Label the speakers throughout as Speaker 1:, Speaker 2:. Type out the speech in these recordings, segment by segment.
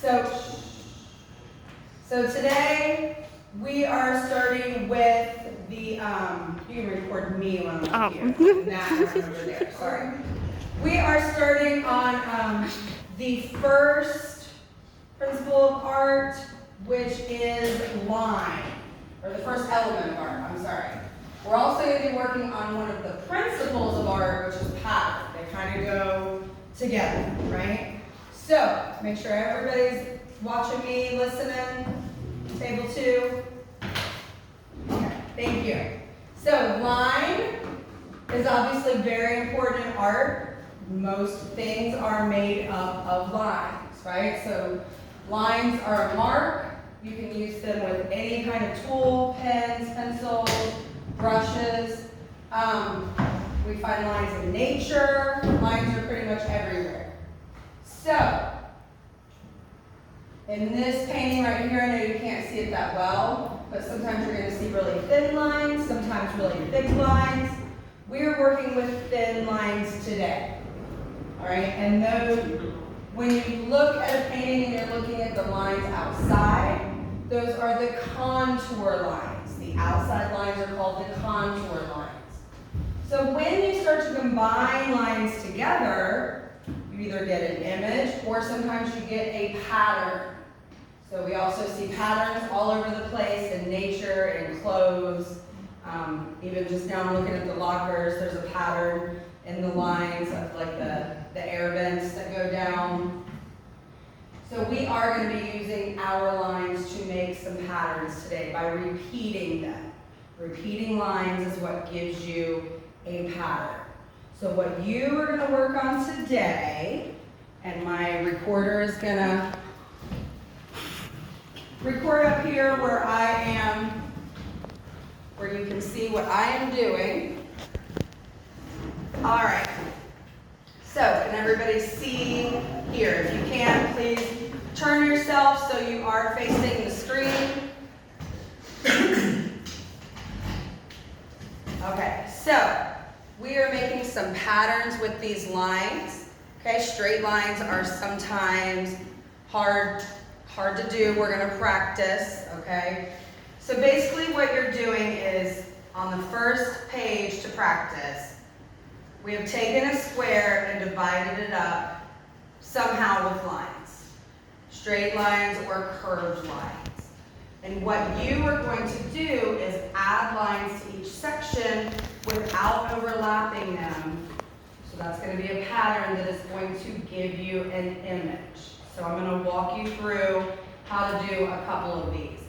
Speaker 1: So today we are starting with the, you can record me when I'm up here, and that one over there, sorry. We are starting on the first principle of art, which is line, or the first element of art, I'm sorry. We're also going to be working on one of the principles of art, which is pattern. They kind of go together, right? So, make sure everybody's watching me, listening. Table 2. Okay, thank you. So, line is obviously very important in art. Most things are made up of lines, right? So, lines are a mark. You can use them with any kind of tool, pens, pencils, brushes. We find lines in nature. Lines are pretty much everywhere. So, in this painting right here, I know you can't see it that well, but sometimes you're going to see really thin lines, sometimes really big lines. We're working with thin lines today. All right, and those, when you look at a painting and you're looking at the lines outside, those are the contour lines. The outside lines are called the contour lines. So when you start to combine lines together, you either get an image or sometimes you get a pattern. So we also see patterns all over the place in nature, in clothes, even just now looking at the lockers, there's a pattern in the lines of like the air vents that go down. So we are going to be using our lines to make some patterns today by repeating them. Repeating lines is what gives you a pattern. So what you are going to work on today, and my recorder is going to record up here where I am, where you can see what I am doing. All right. So, can everybody see here? If you can, please turn yourself so you are facing the screen. Okay, so we are making some patterns with these lines. Okay, straight lines are sometimes hard to do. We're going to practice, okay? So basically what you're doing is on the first page to practice, we have taken a square and divided it up somehow with lines. Straight lines or curved lines. And what you are going to do is add lines to each section without overlapping them. So that's going to be a pattern that is going to give you an image. So I'm going to walk you through how to do a couple of these.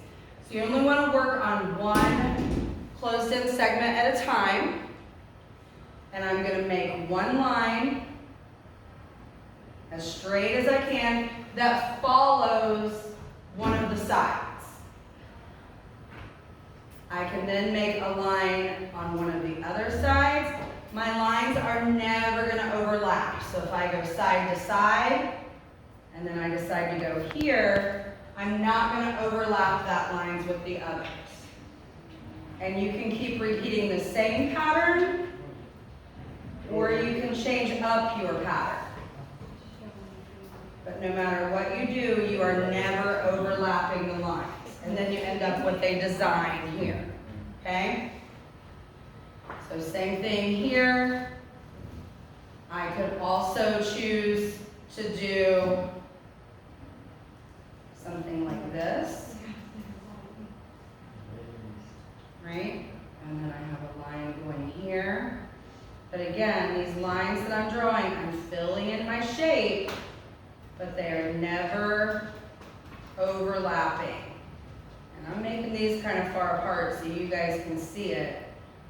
Speaker 1: So you only want to work on one closed-in segment at a time. And I'm going to make one line as straight as I can that follows one of the sides. I can then make a line on one of the other sides. My lines are never going to overlap. So if I go side to side, and then I decide to go here, I'm not going to overlap that lines with the others. And you can keep repeating the same pattern, or you can change up your pattern. But no matter what you do, you are never overlapping the lines. And then you end up with a design here, okay? So same thing here. I could also choose to do something like this, right? And then I have a line going here. But again, these lines that I'm drawing, I'm filling in my shape, but they are never overlapping. And I'm making these kind of far apart so you guys can see it,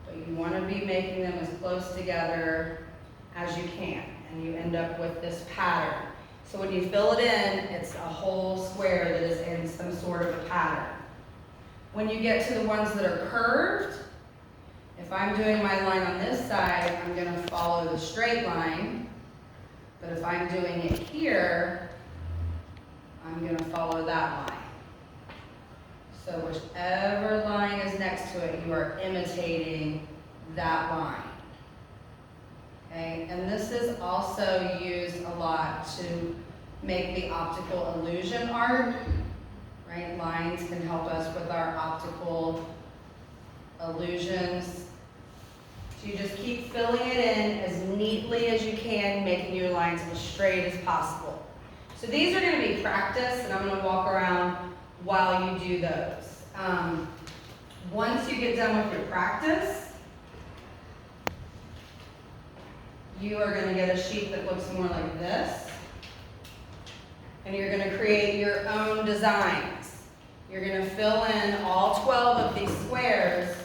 Speaker 1: but you want to be making them as close together as you can, and you end up with this pattern. So when you fill it in, it's a whole square that is in some sort of a pattern. When you get to the ones that are curved, if I'm doing my line on this side, I'm going to follow the straight line. But if I'm doing it here, I'm going to follow that line. So whichever line is next to it, you are imitating that line. Okay, and this is also used a lot to make the optical illusion art, right? Lines can help us with our optical illusions. So you just keep filling it in as neatly as you can, making your lines as straight as possible. So these are going to be practice, and I'm going to walk around while you do those. Once you get done with your practice, you are going to get a sheet that looks more like this. And you're going to create your own designs. You're going to fill in all 12 of these squares,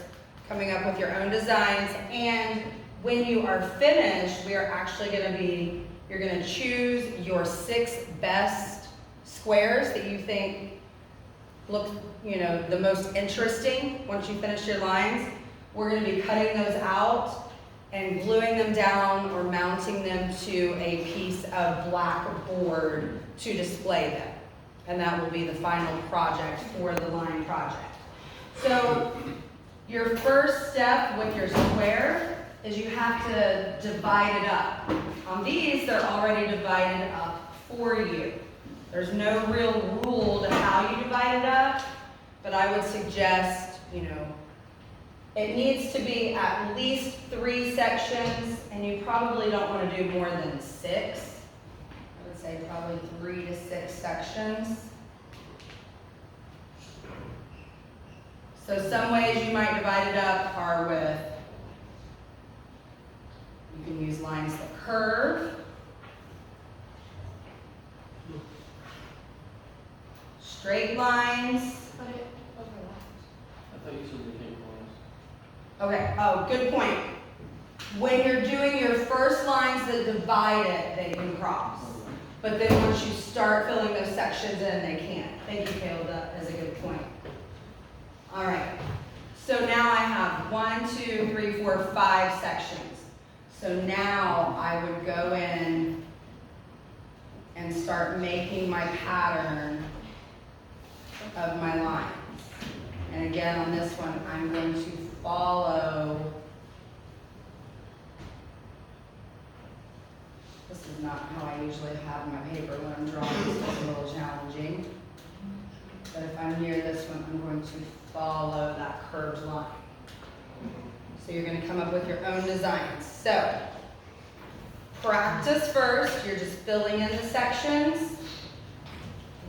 Speaker 1: coming up with your own designs. And when you are finished, we are actually going to be, you're going to choose your 6 best squares that you think look, the most interesting once you finish your lines. We're going to be cutting those out and gluing them down or mounting them to a piece of black board to display them. And that will be the final project for the line project. So your first step with your square is you have to divide it up. On these, they're already divided up for you. There's no real rule to how you divide it up, but I would suggest, it needs to be at least 3 sections, and you probably don't want to do more than 6. I would say probably 3 to 6 sections. So some ways you might divide it up are with, you can use lines that curve, straight lines.
Speaker 2: But it overlaps.
Speaker 3: I thought you said they came close.
Speaker 1: Okay, oh, good point. When you're doing your first lines that divide it, they can cross. But then once you start filling those sections in, they can't. Thank you, Caleb, that is a good point. All right, so now I have 1, 2, 3, 4, 5 sections. So now I would go in and start making my pattern of my lines. And again, on this one, I'm going to follow. This is not how I usually have my paper when I'm drawing. It's a little challenging. But if I'm near this one, I'm going to follow that curved line. So you're going to come up with your own designs. So practice first. You're just filling in the sections.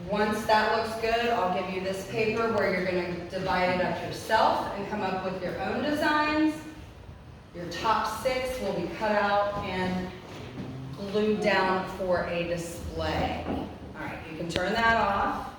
Speaker 1: Once that looks good, I'll give you this paper where you're going to divide it up yourself and come up with your own designs. Your top 6 will be cut out and glued down for a display. All right, you can turn that off.